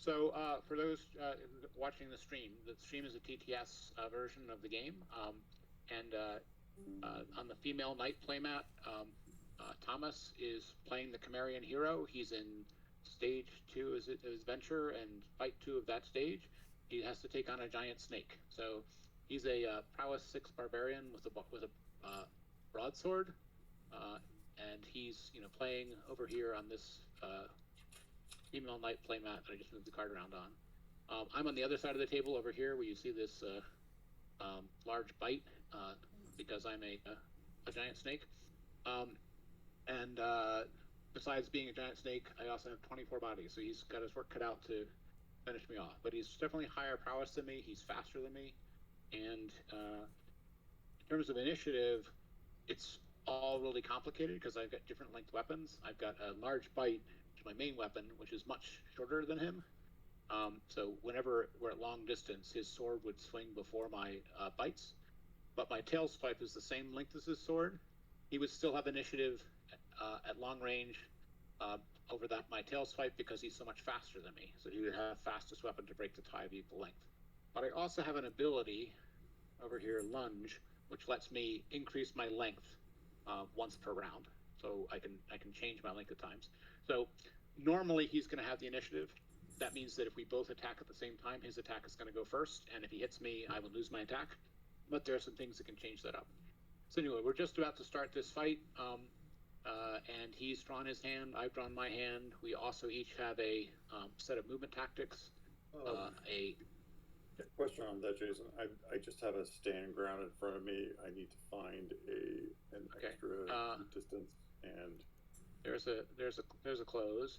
For those watching the stream is a TTS version of the game, and on the female knight playmat, Thomas is playing the Cimmerian hero. He's in stage 2 of his venture, and fight 2 of that stage. He has to take on a giant snake. So he's a prowess 6 barbarian with a broadsword, and he's playing over here on this female knight playmat that I just moved the card around on. I'm on the other side of the table over here, where you see this large bite, because I'm a giant snake. Besides being a giant snake, I also have 24 bodies, so he's got his work cut out to finish me off. But he's definitely higher prowess than me. He's faster than me, and in terms of initiative, it's all really complicated because I've got different length weapons. I've got a large bite, which is my main weapon, which is much shorter than him. So whenever we're at long distance, his sword would swing before my bites. But my tail swipe is the same length as his sword. He would still have initiative at long range over my tail swipe because he's so much faster than me. So he would have fastest weapon to break the tie of equal length. But I also have an ability over here, lunge, which lets me increase my length once per round. So I can change my length at times. So normally he's going to have the initiative. That means that if we both attack at the same time, his attack is going to go first, and if he hits me, I will lose my attack. But there are some things that can change that up. So anyway, we're just about to start this fight, and he's drawn his hand, I've drawn my hand. We also each have a set of movement tactics. Question on that, Jason. I just have a stand ground in front of me. I need to find an extra distance, and there's a close.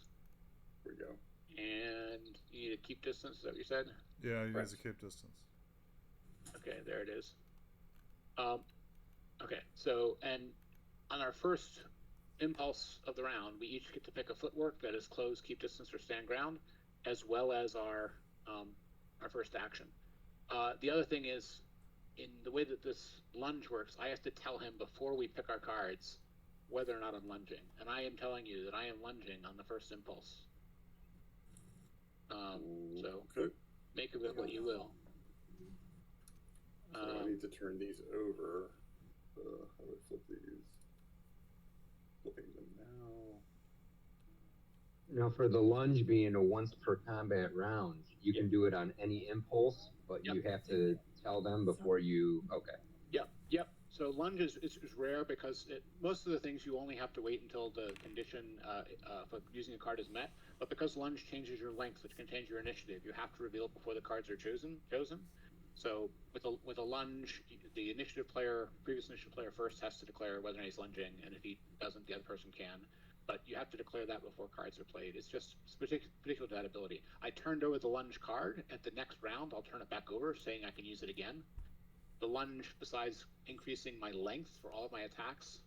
Here we go. And you need to keep distance, is that what you said? Yeah, you guys keep distance. Okay, there it is. Okay, so, and on our first impulse of the round, we each get to pick a footwork that is close, keep distance, or stand ground, as well as our first action. The other thing is, in the way that this lunge works, I have to tell him before we pick our cards whether or not I'm lunging. And I am telling you that I am lunging on the first impulse. So make of it what you will. So I need to turn these over. How do I flip these? Flipping them now. Now, for the lunge being a once per combat round, you can do it on any impulse, but you have to tell them before you. Okay. Yep. So lunge is rare because most of the things you only have to wait until the condition for using a card is met. But because lunge changes your length, which can change your initiative, you have to reveal it before the cards are chosen. So with a lunge, the previous initiative player first has to declare whether or not he's lunging, and if he doesn't, the other person can. But you have to declare that before cards are played. It's just particular to that ability. I turned over the lunge card. At the next round, I'll turn it back over, saying I can use it again. The lunge, besides increasing my length for all of my attacks,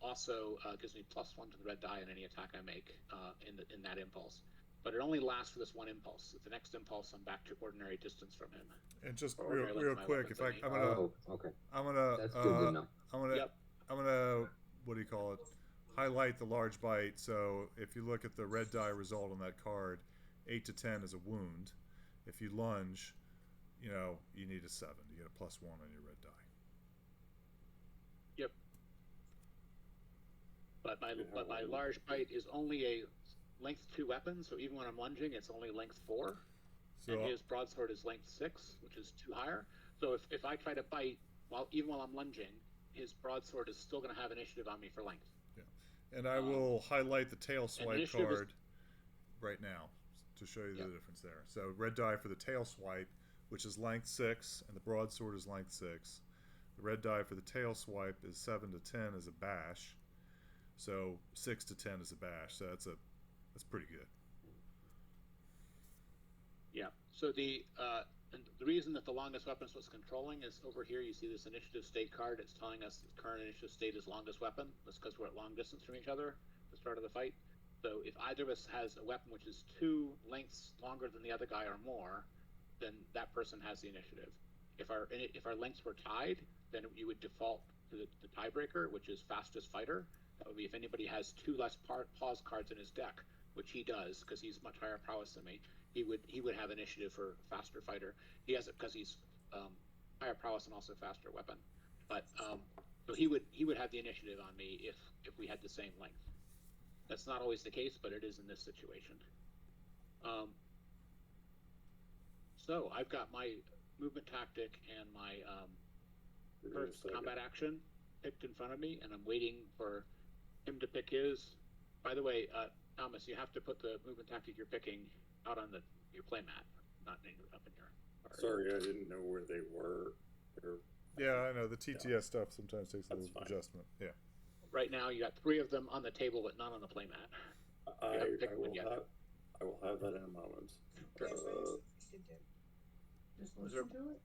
also gives me +1 to the red die on any attack I make in that impulse. But it only lasts for this one impulse. At the next impulse, I'm back to ordinary distance from him. And just real quick, if I'm gonna what do you call it? Highlight the large bite. So if you look at the red die result on that card, 8 to 10 is a wound. If you lunge, you need a 7. You get a +1 on your red die. Yep. But my large bite is only a length 2 weapon, so even when I'm lunging, it's only length 4. So, and his broadsword is length 6, which is 2 higher. So if I try to bite, even while I'm lunging, his broadsword is still going to have initiative on me for length. Yeah. And I will highlight the tail swipe card right now to show you the difference there. So red die for the tail swipe, which is length 6, and the broadsword is length 6. The red die for the tail swipe is 7 to 10 as a bash. So 6 to 10 is a bash. So that's pretty good. Yeah. So the reason that the longest weapon is what's controlling is over here. You see this initiative state card. It's telling us the current initiative state is longest weapon. That's because we're at long distance from each other at the start of the fight. So if either of us has a weapon which is 2 lengths longer than the other guy or more, then that person has the initiative. If our lengths were tied, then you would default to the tiebreaker, which is fastest fighter. That would be if anybody has 2 less pause cards in his deck which he does because he's much higher prowess than me, he would have initiative for faster fighter. He has it because he's higher prowess and also faster weapon. But so he would have the initiative on me if we had the same length. That's not always the case, but it is in this situation. So I've got my movement tactic and my first combat action picked in front of me, and I'm waiting for him to pick his. By the way, Thomas, you have to put the movement tactic you're picking out on your playmat, not up in your. Sorry, I didn't know where they were. Yeah, I know the TTS stuff sometimes takes a little adjustment. Yeah. Right now, you got 3 of them on the table, but not on the playmat. I will have that in a moment. Just listen to it.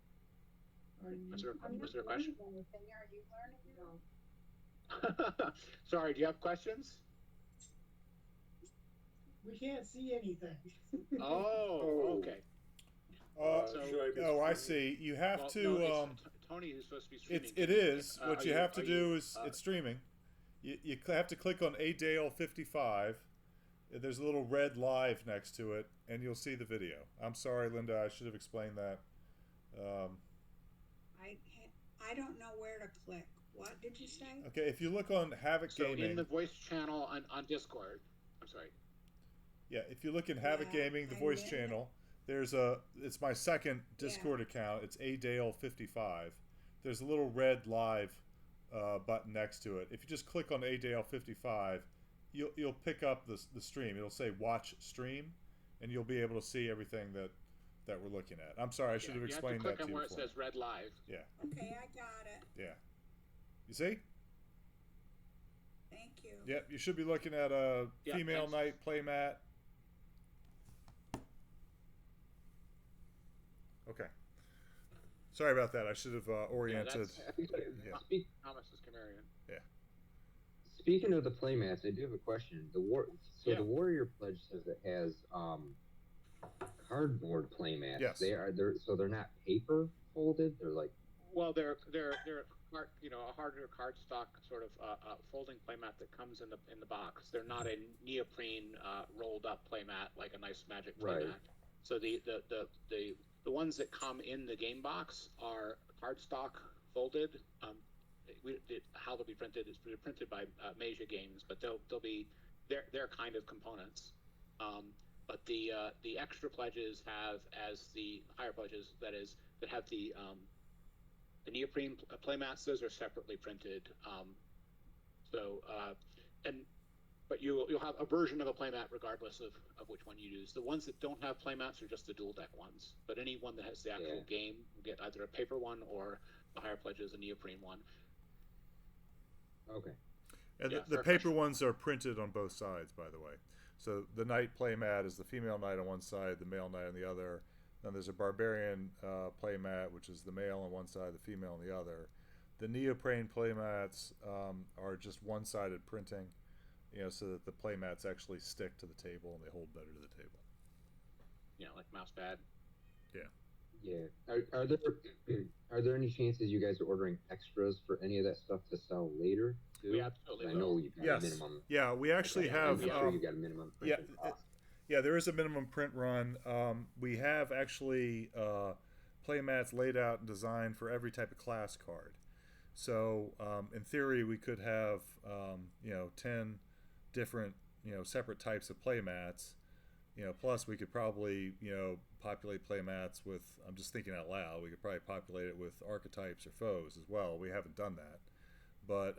Was there a question? Are you learning? No. Sorry, do you have questions? We can't see anything. Oh, okay. I see. You have to. No, Tony is supposed to be streaming. It is. What you have to do is it's streaming. You have to click on ADAL 55. There's a little red live next to it, and you'll see the video. I'm sorry, Linda. I should have explained that. I don't know where to click. What did you say? Okay, if you look on Havoc Gaming. So in the voice channel on Discord. I'm sorry. Yeah, if you look in Havoc Gaming, the voice channel, it's my second Discord account. It's ADAL 55. There's a little red live button next to it. If you just click on ADAL 55, you'll pick up the stream. It'll say watch stream, and you'll be able to see everything that we're looking at. I'm sorry, I should have explained that to you. You have to click on where it says red live. Yeah. Okay, I got it. Yeah. You see? Thank you. Yep, you should be looking at a female knight playmat. Okay. Sorry about that. I should have oriented. Thomas is Cimmerian. Yeah. Speaking of the playmats, I do have a question. The Warrior Pledge says it has cardboard playmats. Yes. They're not paper folded. They're like. Well, they're a harder cardstock sort of folding playmat that comes in the box. They're not a neoprene rolled up playmat like a nice Magic playmat. Right. So the ones that come in the game box are cardstock folded. How they'll be printed is printed by Meja Games, but they'll be their kind of components. But the extra pledges have, as the higher pledges, that have the neoprene playmats. Those are separately printed. But you'll have a version of a playmat regardless of which one you use. The ones that don't have playmats are just the dual deck ones. But any one that has the actual game will get either a paper one or the higher pledges a neoprene one. Okay. And the paper ones are printed on both sides, by the way. So the knight playmat is the female knight on one side, the male knight on the other. Then there's a barbarian playmat, which is the male on one side, the female on the other. The neoprene playmats are just one-sided printing, so that the playmats actually stick to the table and they hold better to the table. Yeah, like mouse pad. Yeah. Yeah. Are there any chances you guys are ordering extras for any of that stuff to sell later too? We absolutely I know you've got a minimum. Yeah, we actually have. I'm sure you got a minimum. Yeah, there is a minimum print run. We have actually playmats laid out and designed for every type of class card. So in theory, we could have 10 different separate types of playmats. Plus we could probably populate playmats with. I'm just thinking out loud. We could probably populate it with archetypes or foes as well. We haven't done that, but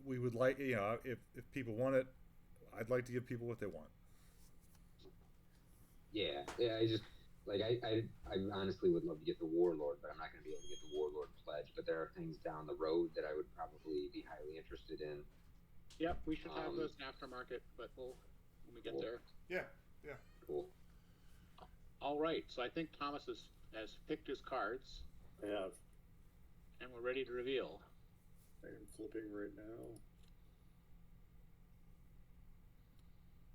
we would like if people want it. I'd like to give people what they want. Yeah. I just I honestly would love to get the Warlord, but I'm not going to be able to get the Warlord pledge. But there are things down the road that I would probably be highly interested in. Yep, we should have those in aftermarket, but when we get there. Yeah. Cool. All right, so I think Thomas has picked his cards. I have. And we're ready to reveal. I am flipping right now.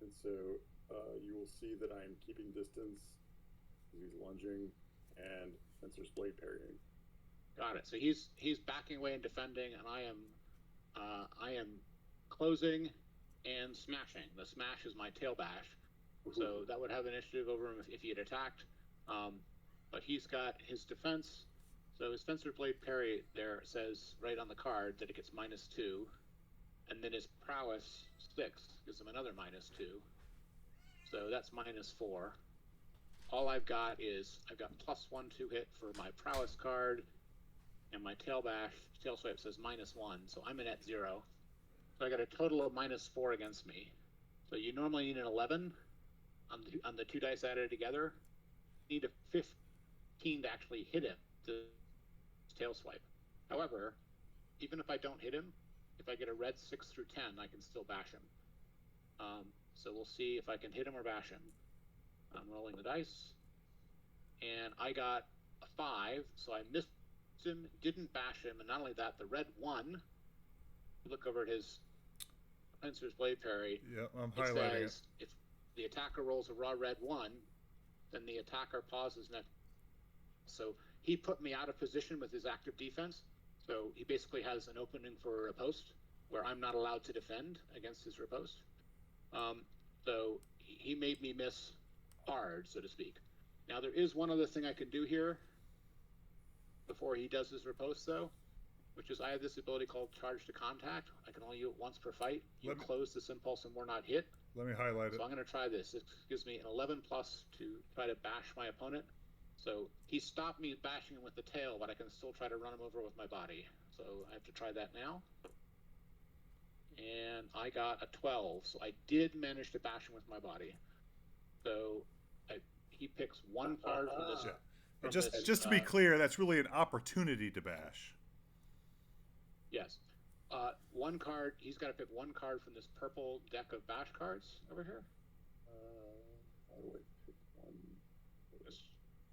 And so you will see that I am keeping distance. He's lunging, and Spencer's blade parrying. Got it. So he's backing away and defending, and I am closing and smashing. The smash is my tail bash, so that would have initiative over him if he had attacked. But he's got his defense. So his Fencer's Blade parry there says right on the card that it gets -2, and then his prowess 6 gives him another -2. So that's -4. All I've got +1 to hit for my prowess card, and my tail swipe says -1, so I'm in at 0. So I got a total of -4 against me. So you normally need an 11 on the 2 dice added together. You need a 15 to actually hit him to tail swipe. However, even if I don't hit him, if I get a red 6 through 10, I can still bash him. So we'll see if I can hit him or bash him. I'm rolling the dice, and I got a 5, so I missed him, didn't bash him, and not only that, the red 1. Look over at his Fencer's Blade parry. Yeah, I'm highlighting it. If the attacker rolls a raw red 1, then the attacker pauses next. So he put me out of position with his active defense. So he basically has an opening for a riposte where I'm not allowed to defend against his riposte. So he made me miss hard, so to speak. Now there is one other thing I can do here before he does his riposte, though, which is I have this ability called Charge to Contact. I can only use it once per fight. You close this impulse and we're not hit. Let me highlight it. So I'm going to try this. It gives me an 11+ to try to bash my opponent. So he stopped me bashing him with the tail, but I can still try to run him over with my body. So I have to try that now. And I got a 12, so I did manage to bash him with my body. So he picks one card from this. And just to be clear, that's really an opportunity to bash. Yes. One card, he's got to pick one card from this purple deck of bash cards over here. How do I pick one?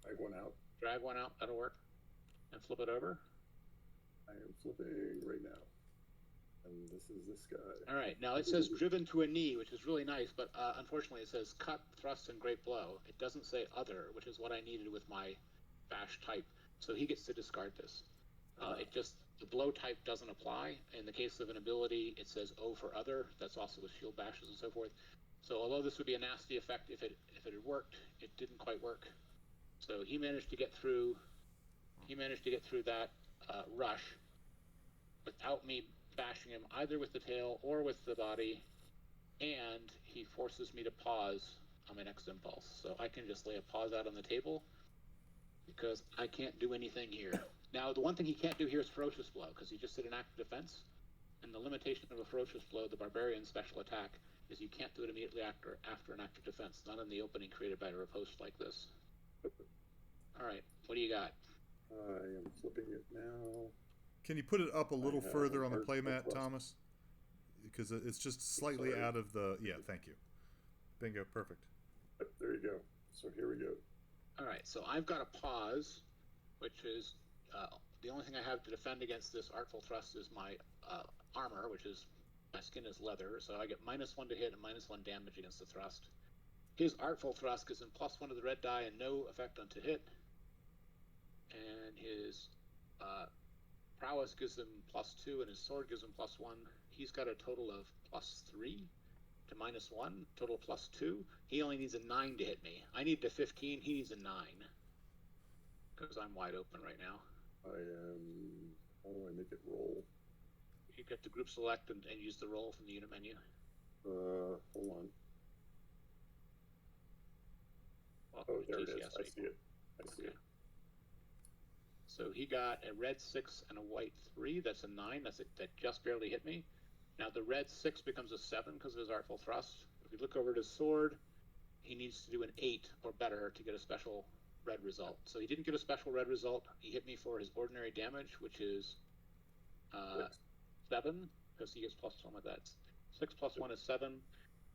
Drag one out. Drag one out, that'll work. And flip it over. I am flipping right now. And this is this guy. All right, now it says driven to a knee, which is really nice, but unfortunately it says cut, thrust, and great blow. It doesn't say other, which is what I needed with my bash type. So he gets to discard this. The blow type doesn't apply. In the case of an ability, it says O for other. That's also with shield bashes and so forth. So although this would be a nasty effect if it had worked, it didn't quite work. So he managed to get through. He managed to get through that rush without me bashing him either with the tail or with the body, and he forces me to pause on my next impulse. So I can just lay a pause out on the table because I can't do anything here. Now, the one thing he can't do here is Ferocious Blow, because he just did an active defense, and the limitation of a Ferocious Blow, the Barbarian special attack, is you can't do it immediately after an active defense, not in the opening created by a riposte like this. All right, what do you got? I am flipping it now. Can you put it up a little further on the playmat, Thomas? Because it's just slightly out of the... Yeah, thank you. Bingo, perfect. There you go. So here we go. All right, so I've got a pause, which is... the only thing I have to defend against this Artful Thrust is my armor, which is... My skin is leather, so I get -1 to hit and -1 damage against the thrust. His Artful Thrust gives him +1 to the red die and no effect on to hit. And his prowess gives him +2, and his sword gives him +1. He's got a total of +3 to -1, total +2. He only needs a 9 to hit me. I need a 15, he needs a 9. Because I'm wide open right now. I am... How do I make it roll? You get the group select and use the roll from the unit menu. Hold on. Oh, there it is. I see it. I see it. So he got a red 6 and a white 3. That's a 9. That just barely hit me. Now the red 6 becomes a 7 because of his Artful Thrust. If you look over at his sword, he needs to do an 8 or better to get a special red result. So he didn't get a special red result. He hit me for his ordinary damage, which is 7, because he gets +1 with that. 6 + 1 is 7.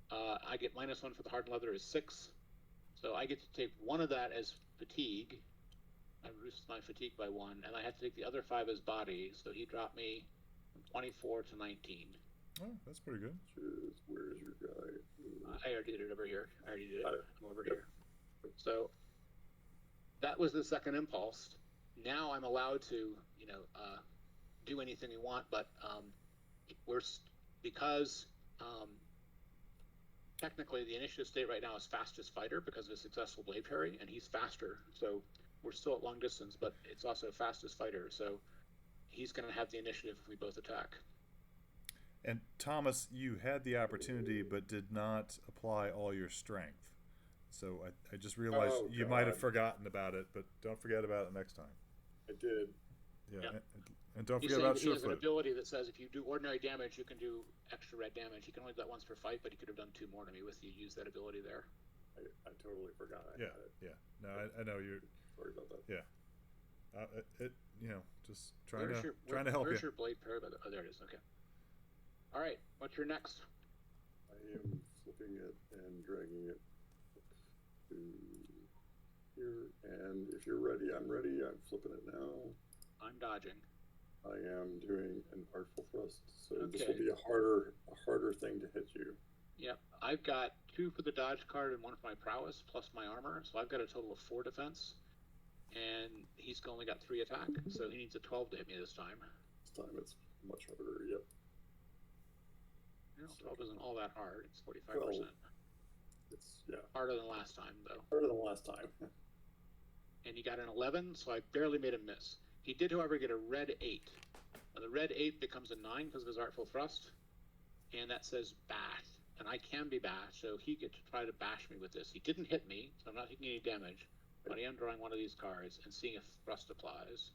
I get -1 for the hardened leather is 6. So I get to take one of that as fatigue. I reduced my fatigue by 1, and I have to take the other 5 as body. So he dropped me from 24 to 19. Oh, that's pretty good. Where is your guy? I already did it over here. I'm over here. So that was the second impulse. Now I'm allowed to, do anything we want, but because technically the initiative state right now is fastest fighter because of a successful blade parry, and he's faster. So we're still at long distance, but it's also fastest fighter. So he's going to have the initiative if we both attack. And Thomas, you had the opportunity but did not apply all your strength. So I just realized Oh, you God. might have forgotten about it, but don't forget about it next time. I did. Yeah. And don't He's forget saying about that he has an Surefoot. ability that says if you do ordinary damage, you can do extra red damage. He can only do that once per fight, but he could have done 2 more to me with you. Use that ability there. I totally forgot I Yeah, had it. yeah. No, I know you're. Sorry about that. Yeah. Just trying Where's to help where's you. your blade parry? Oh, there it is. Okay. All right. What's your next? I am flipping it and dragging it to here. And if you're ready, I'm ready. I'm flipping it now. I'm dodging. I am doing an artful thrust, so this Okay. will be a harder thing to hit you. Yep. I've got 2 for the dodge card and 1 for my prowess plus my armor, so I've got a total of 4 defense. And he's only got 3 attack, so he needs a 12 to hit me this time. This time it's much harder. Yep. 12 isn't all that hard. It's 45%. It's Harder than last time, though. harder than last time. And he got an 11, so I barely made him miss. He did, however, get a red 8. Now, the red 8 becomes a 9 because of his artful thrust, and that says bash. And I can be bashed, so he gets to try to bash me with this. He didn't hit me, so I'm not taking any damage, but I am drawing one of these cards and seeing if thrust applies.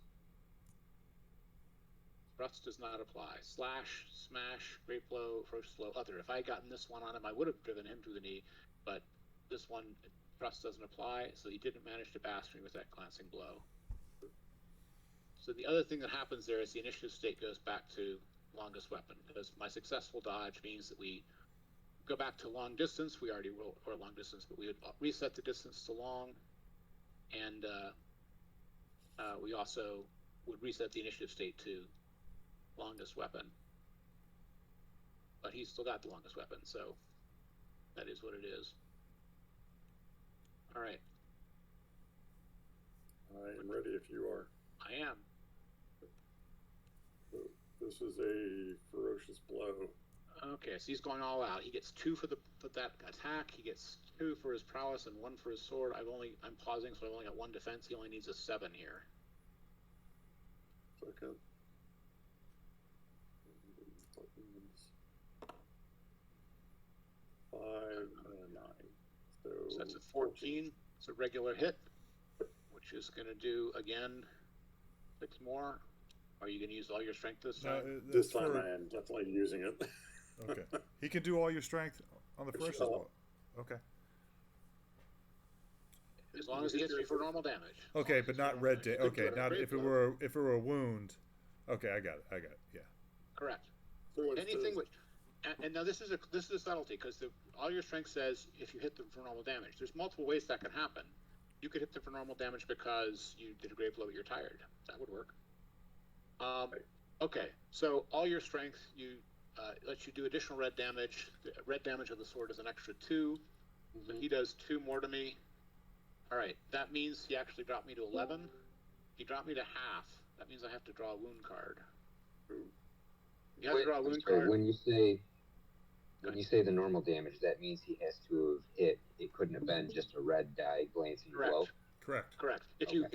Thrust does not apply. Slash, smash, great blow, ferocious blow, other. If I had gotten this one on him, I would have driven him to the knee, but this one, thrust doesn't apply, so he didn't manage to bash me with that glancing blow. So the other thing that happens there is the initiative state goes back to longest weapon, because my successful dodge means that we go back to long distance. We already rolled for long distance, but we would reset the distance to long, and we also would reset the initiative state to longest weapon. But he's still got the longest weapon, so that is what it is. All right. I am ready if you are. I am. So this is a ferocious blow. Okay, so he's going all out. He gets 2 for that attack. He gets 2 for his prowess and 1 for his sword. I'm pausing, so I've only got 1 defense. He only needs a 7 here. Second. 5 and a 9. So that's a 14. It's a regular hit, which is going to do, again, 6 more. Are you going to use all your strength this time? This time I am definitely using it. Okay. He can do all your strength on the first as well. Okay. As long as he hits me for normal damage. Okay, but not red damage. Okay, not if it blow. were a wound. Okay, I got it. Yeah. Correct. So Anything which, and now this is a subtlety, because all your strength says if you hit them for normal damage. There's multiple ways that can happen. You could hit them for normal damage because you did a great blow, but you're tired. That would work. Okay, so all your strength lets you do additional red damage. The red damage of the sword is an extra 2. So he does 2 more to me. All right, that means he actually dropped me to 11. He dropped me to half. That means I have to draw a wound card. You have to draw a wound card. When you say the normal damage, that means he has to have hit. It couldn't have been just a red die glancing blow. Correct. If you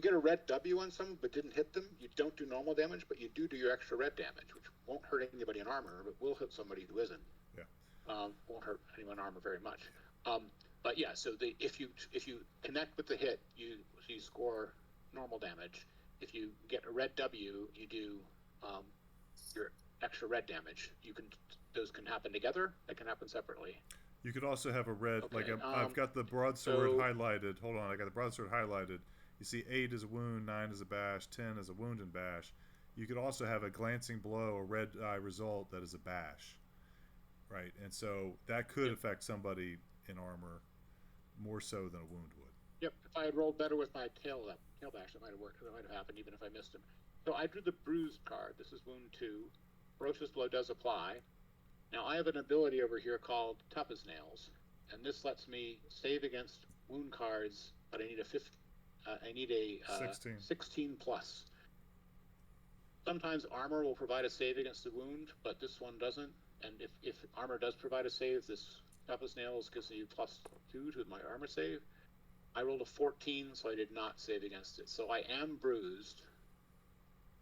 get a red W on someone but didn't hit them, you don't do normal damage, but you do your extra red damage, which won't hurt anybody in armor, but will hit somebody who isn't. Yeah. Won't hurt anyone in armor very much. But yeah, so if you connect with the hit, you score normal damage. If you get a red W, you do your extra red damage. Those can happen together. They can happen separately. You could also have a red, Okay, like I've got the broadsword highlighted. Hold on, I got the broadsword highlighted. You see 8 is a wound, 9 is a bash, 10 is a wound and bash. You could also have a glancing blow, a red eye result that is a bash, right? And so that could affect somebody in armor more so than a wound would. Yep. If I had rolled better with my tail bash, that might have worked. That might have happened even if I missed him. So I drew the bruised card. This is wound 2. Ferocious blow does apply. Now I have an ability over here called Tough as Nails, and this lets me save against wound cards, but I need a 16 plus. Sometimes armor will provide a save against the wound, but this one doesn't. And if armor does provide a save, this Toughness nails gives you +2 to my armor save. I rolled a 14, so I did not save against it. So I am bruised.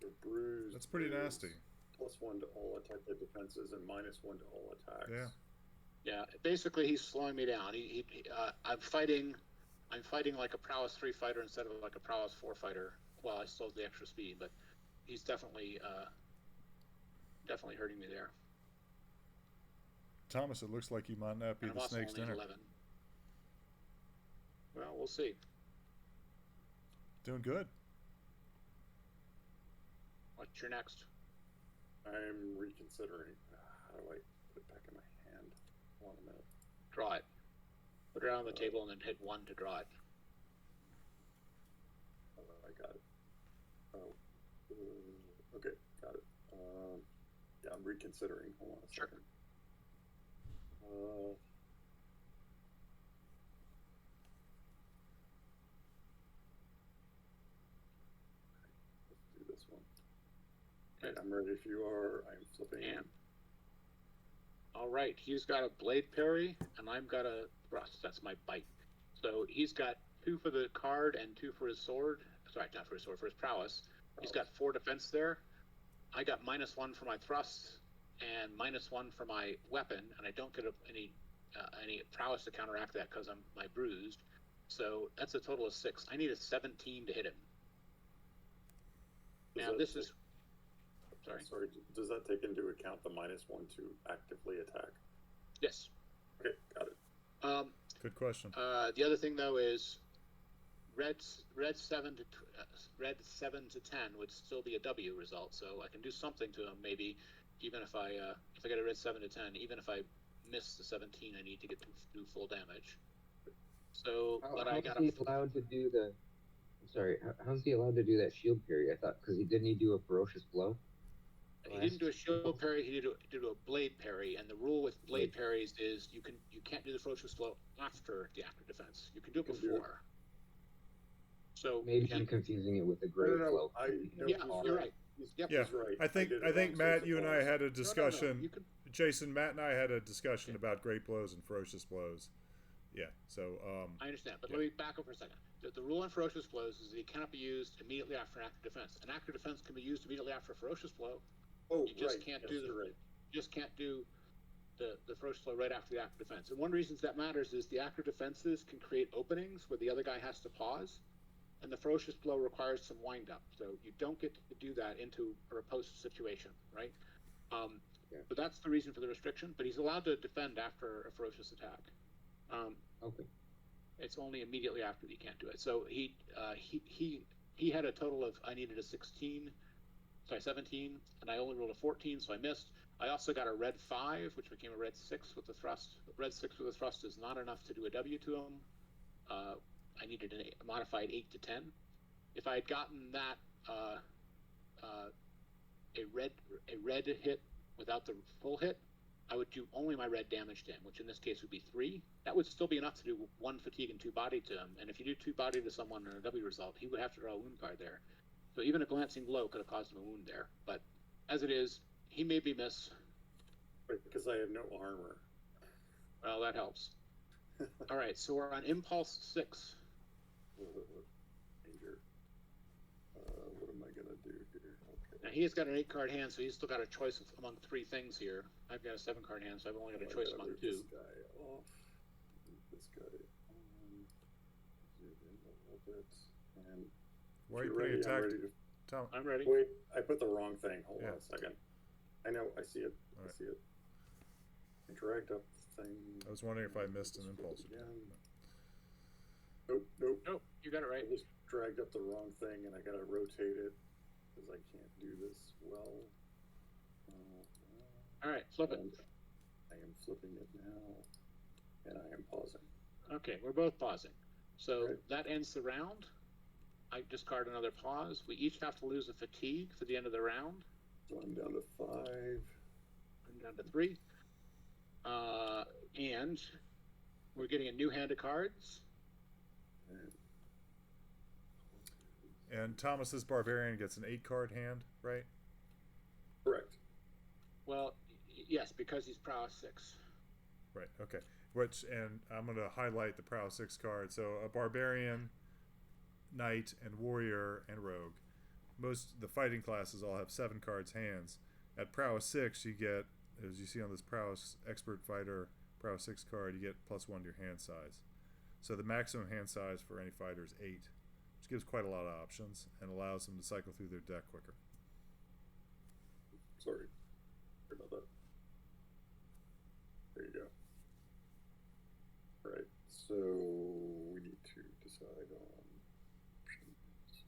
You're bruised. That's pretty is nasty. +1 to all attack defenses and -1 to all attacks. Yeah. Yeah, basically he's slowing me down. I'm fighting like a prowess 3 fighter instead of like a prowess 4 fighter. Well, I still have the extra speed, but he's definitely hurting me there. Thomas, it looks like you might not be And I'm the also snake's only at dinner. 11. Well, we'll see. Doing good. What's your next? I'm reconsidering. How do I put it back in my hand? Hold on a minute. Draw it. Put it on the table and then hit 1 to draw it. Oh, I got it. Oh, okay, got it. Yeah, I'm reconsidering. Hold on a Sure. second. Let's do this one. Okay, I'm ready if you are. I'm flipping. And all right, he's got a blade parry, and I've got a thrust. That's my bite. So he's got 2 for the card and 2 for his sword. Sorry, not for his sword, for his prowess. He's got 4 defense there. I got -1 for my thrust and -1 for my weapon, and I don't get any prowess to counteract that because I'm bruised. So that's a total of 6. I need a 17 to hit him. Now this is. Sorry. Does that take into account the -1 to actively attack? Yes. Okay, got it. Good question. The other thing though is red 7 to 10 would still be a W result, so I can do something to him maybe, even if I get a red 7 to 10, even if I miss the 17, I need to get to do full damage. So How's he allowed to do the? I'm sorry. How's he allowed to do that shield parry? I thought because he didn't do a ferocious blow. He didn't do a shield parry. He did a blade parry, and the rule with blade parries is you can't do the ferocious blow after the active defense. You can do it before. So maybe I'm confusing it with the great blow. You're right. Yep. Yeah, He's right. I think Matt, you and I had a discussion. No. Jason, Matt, and I had a discussion about great blows and ferocious blows. Yeah. So. I understand, but let me back up for a second. The rule on ferocious blows is that it cannot be used immediately after an active defense. An active defense can be used immediately after a ferocious blow. Oh, You just right. can't Yes, do you're right. just can't do the ferocious blow right after the active defense. And one reason that matters is the active defenses can create openings where the other guy has to pause, and the ferocious blow requires some wind up. So you don't get to do that into a riposte situation, right? But that's the reason for the restriction. But he's allowed to defend after a ferocious attack. Okay. It's only immediately after that you can't do it. So he had a total of, I needed a 17, and I only rolled a 14, so I missed. I also got a red 5, which became a red 6 with the thrust. Red 6 with the thrust is not enough to do a W to him. I needed a modified 8 to 10. If I had gotten that a red hit without the full hit, I would do only my red damage to him, which in this case would be 3. That would still be enough to do 1 fatigue and 2 body to him. And if you do 2 body to someone in a W result, he would have to draw a wound card there. So even a glancing blow could have caused him a wound there. But as it is, he made me miss. Right, because I have no armor. Well, that helps. All right, so we're on impulse 6. Danger. What am I gonna do here? Okay. Now he has got an 8-card hand, so he's still got a choice among 3 things here. I've got a 7-card hand, so I've only got a choice among 2. This guy off. This guy on. Zoom in a little bit. And Why are you if you're putting ready, attack? I'm ready to... Tom, I'm ready. Wait, I put the wrong thing. Hold Yeah. on a second. I know, I see it. All I right. see it. I dragged up the thing. I was wondering if I missed an impulse. Again. Nope. Nope, you got it right. I just dragged up the wrong thing, and I gotta rotate it because I can't do this well. All right, flip it. And I am flipping it now, and I am pausing. Okay, we're both pausing. So Right. that ends the round. I discard another pause. We each have to lose a fatigue for the end of the round. So I'm down to 5. I'm down to 3. And we're getting a new hand of cards. And and Thomas's barbarian gets an 8-card hand, right? correct. Well, yes, because he's prowess 6. Right. Okay. and I'm going to highlight the prowess 6 card. So a barbarian, knight, and warrior, and rogue. The fighting classes all have 7 cards hands. At prowess 6, you get, as you see on this prowess expert fighter prowess 6 card, you get +1 to your hand size. So the maximum hand size for any fighter is 8, which gives quite a lot of options and allows them to cycle through their deck quicker. Sorry about that. There you go. All right, so we need to decide on options.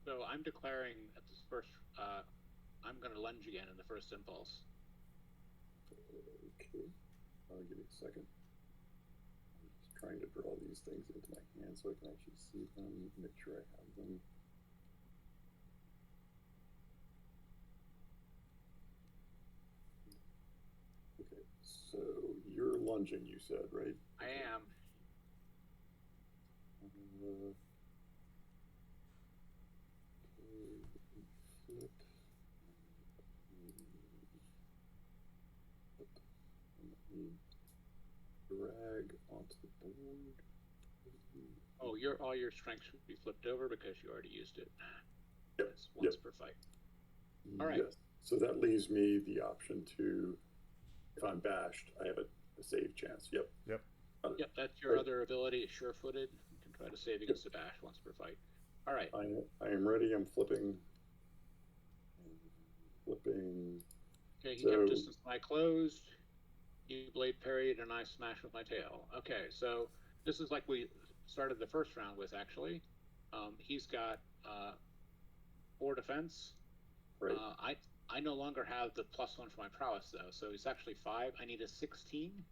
So I'm declaring at this first, I'm going to lunge again in the first impulse. Okay, give me a second. I'm just trying to draw these things into my hand so I can actually see them, make sure I have them. Okay, so you're lunging, you said, right? I am. Okay, flip. Drag onto the board. Oh, all your strength should be flipped over because you already used it. Yep. It's once per fight. All right. Yes. So that leaves me the option to, if I'm bashed, I have a save chance. Yep. Yep. Yep, that's your other ability, sure-footed. You can try to save against a bash once per fight. All right. I am ready. I'm flipping. Flipping. Okay, he kept distance when I closed. You blade parried, and I smashed with my tail. Okay, so this is like we started the first round with, actually. He's got 4 defense. Right. I no longer have the +1 for my prowess, though, so it's actually 5. I need a 16.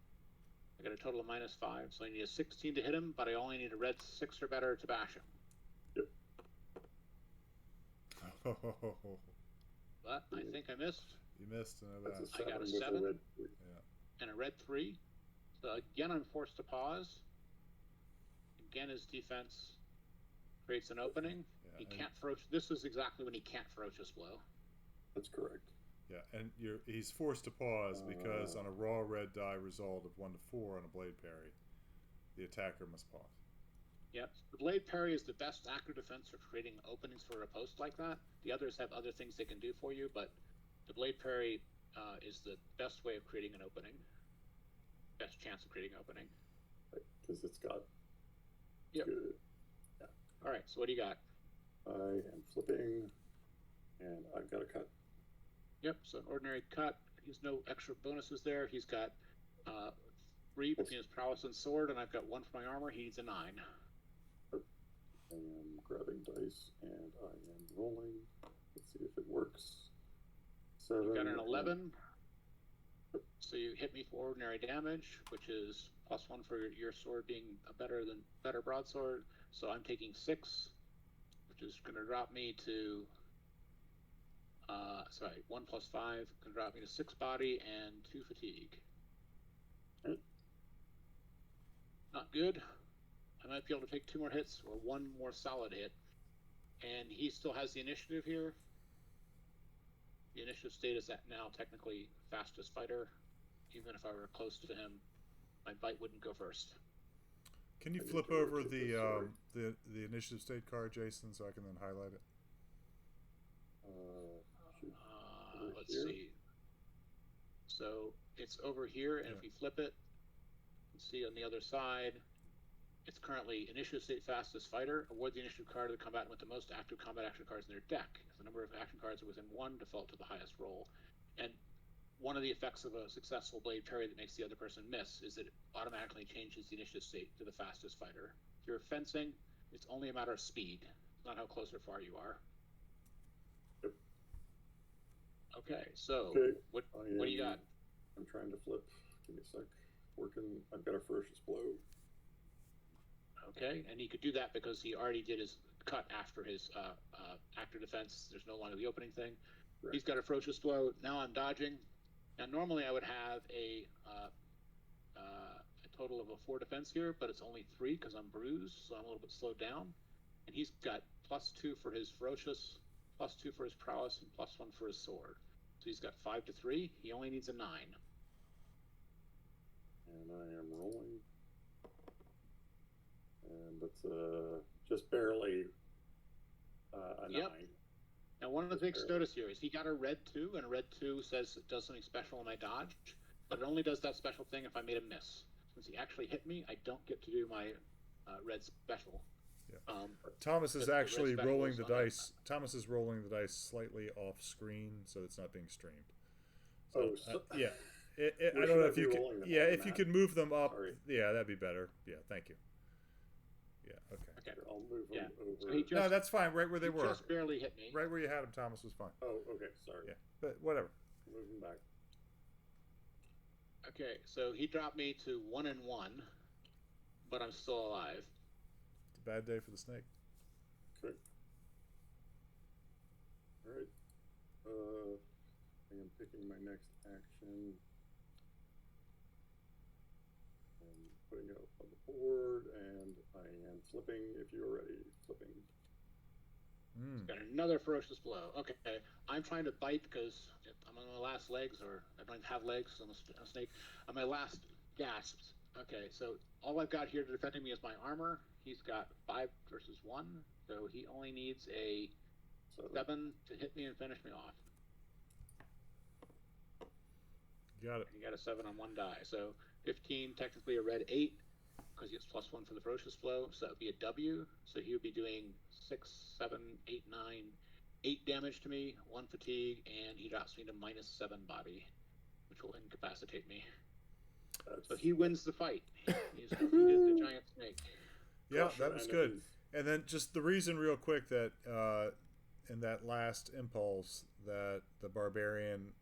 I got a total of -5, so I need a 16 to hit him, but I only need a red 6 or better to bash him. Yep. But I think I missed. You missed another. That's I got a with 7. red. And a red 3. So again, I'm forced to pause. Again, his defense creates an opening. Yeah, He can't ferocious. This is exactly when he can't ferocious blow. That's correct. Yeah, and he's forced to pause because on a raw red die result of 1 to 4 on a blade parry, the attacker must pause. Yep. The blade parry is the best active defense for creating openings for a post like that. The others have other things they can do for you, but the blade parry is the best way of creating an opening. Best chance of creating an opening. Because it's got. Yep. Good. Yeah. All right. So what do you got? I am flipping, and I've got a cut. Yep. So an ordinary cut. He's no extra bonuses there. He's got 3 between his prowess and sword, and I've got 1 for my armor. He needs a 9. I am grabbing dice, and I am rolling. Let's see if it works. 7. You've got an 11. So you hit me for ordinary damage, which is +1 for your sword being a better broadsword. So I'm taking 6, which is going to drop me to 1 + 5 can drop me to 6 body and 2 fatigue. Not good. I might be able to take 2 more hits or 1 more solid hit, and he still has the initiative here. The initiative state is now technically fastest fighter. Even if I were close to him, my bite wouldn't go first. Can you flip over the initiative state card, Jason, so I can then highlight it? Let's see. So it's over here, and if we flip it, you can see on the other side, it's currently initiative state fastest fighter. Award the initiative card to the combatant with the most active combat action cards in their deck. If the number of action cards are within 1, default to the highest roll. And one of the effects of a successful blade parry that makes the other person miss is that it automatically changes the initiative state to the fastest fighter. If you're fencing, it's only a matter of speed. It's not how close or far you are. Yep. Okay, so what do you got? I'm trying to flip. Give me a sec. Working. I've got a ferocious blow. Okay, and he could do that because he already did his cut after his active defense. There's no longer the opening thing. Right. He's got a ferocious blow. Now I'm dodging. Now normally I would have a total of a 4 defense here, but it's only 3 because I'm bruised, so I'm a little bit slowed down. And he's got +2 for his ferocious, +2 for his prowess, and +1 for his sword. he's got 5 to 3. He only needs a 9. And I am rolling. And that's just barely a 9. Now, one of the things to notice here is he got a red 2, and a red 2 says it does something special in my dodge, but it only does that special thing if I made a miss. Since he actually hit me, I don't get to do my red special. Yeah. Thomas is the actually red special rolling is the on that. dice. Thomas is rolling the dice slightly off screen, so it's not being streamed. So, yeah. I Where don't know should I if be you can. rolling them Yeah, on, if you Matt? could move them up. Sorry. Yeah, that'd be better. Yeah, thank you. Yeah. Okay. Okay. I'll move them over. So he just, No, that's fine. Right where they he were. just barely hit me. Right where you had them, Thomas was fine. Oh, okay. Sorry. Yeah, but whatever. Move them back. Okay, so he dropped me to 1 and 1, but I'm still alive. It's a bad day for the snake. Okay. All right. I am picking my next action. I'm putting it up on the board, and I am flipping. If you're ready, flipping. Got another ferocious blow. Okay, I'm trying to bite because I'm on my last legs, or I don't even have legs, so I'm a snake. On my last gasps. Okay, so all I've got here defending me is my armor. He's got 5 versus 1, so he only needs a 7 to hit me and finish me off. Got it. He got a 7 on 1 die, so 15, technically a red 8, because he gets +1 for the ferocious blow, so that would be a W. So he would be doing 6, 7, 8, 9, 8 damage to me, 1 fatigue, and he drops me to -7 body, which will incapacitate me. So he wins the fight. He's defeated the giant snake. Yeah, that was good. And then just the reason, real quick, that in that last impulse that the barbarian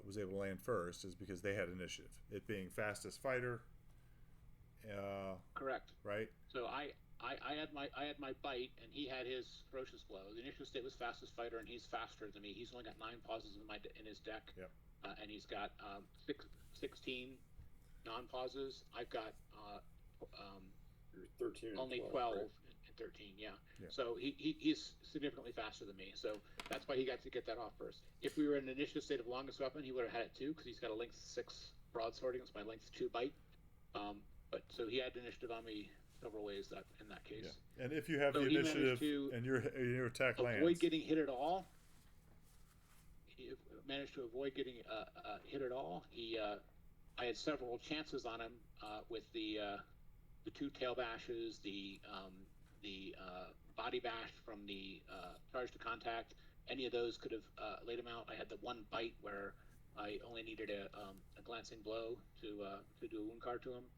was able to land first is because they had initiative. It being fastest fighter. Correct. Right. So I had my bite, and he had his ferocious blow. The initial state was fastest fighter, and he's faster than me. He's only got 9 pauses in his deck. Yep. And he's got 16 non-pauses. I've got You're 13 and only 12 and right? 13. Yeah. Yeah. So he's significantly faster than me. So that's why he got to get that off first. If we were in an initiative state of longest weapon, he would have had it too, because he's got a length 6 broadsword against my length 2 bite. But so he had initiative on me several ways in that case. Yeah. And if you have So the he managed initiative to and your attack lands, avoid getting hit at all. He managed to avoid getting hit at all. I had several chances on him with the 2 tail bashes, the body bash from the charge to contact. Any of those could have laid him out. I had the 1 bite where I only needed a glancing blow to do a wound card to him,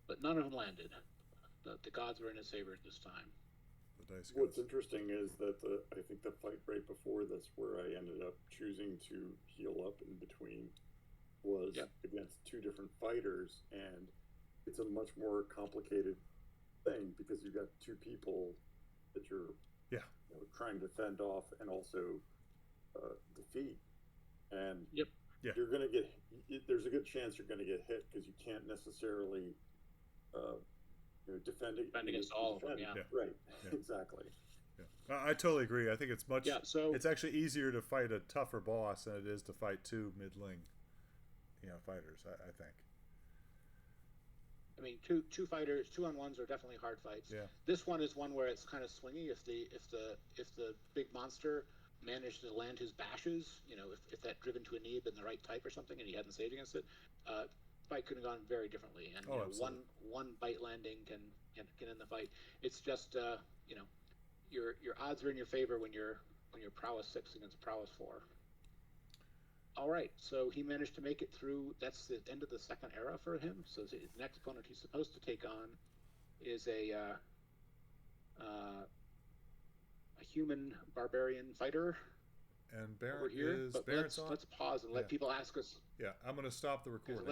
but none of them landed. The gods were in his favor this time. the dice What's goes. interesting is that I think the fight right before this, where I ended up choosing to heal up in between, was against 2 different fighters, and it's a much more complicated thing because you've got 2 people that you're trying to fend off and also defeat, and you're going to get. There's a good chance you're going to get hit because you can't necessarily defend against all of them. Yeah. Right. Yeah. Exactly. Yeah. I totally agree. I think it's much. Yeah. So it's actually easier to fight a tougher boss than it is to fight 2 middling, fighters. I think. I mean, two fighters, 2-on-1s are definitely hard fights. Yeah. This one is one where it's kind of swingy. If the big monster managed to land his bashes, if that driven to a knee had been the right type or something, and he hadn't saved against it, fight could have gone very differently. And one bite landing can end the fight. It's just your odds are in your favor when you're prowess 6 against prowess 4. All right, so he managed to make it through. That's the end of the 2nd era for him. So the next opponent he's supposed to take on is a human barbarian fighter. And over Baron here. is But Baron's on. let's pause and let people ask us. Yeah, I'm going to stop the recording.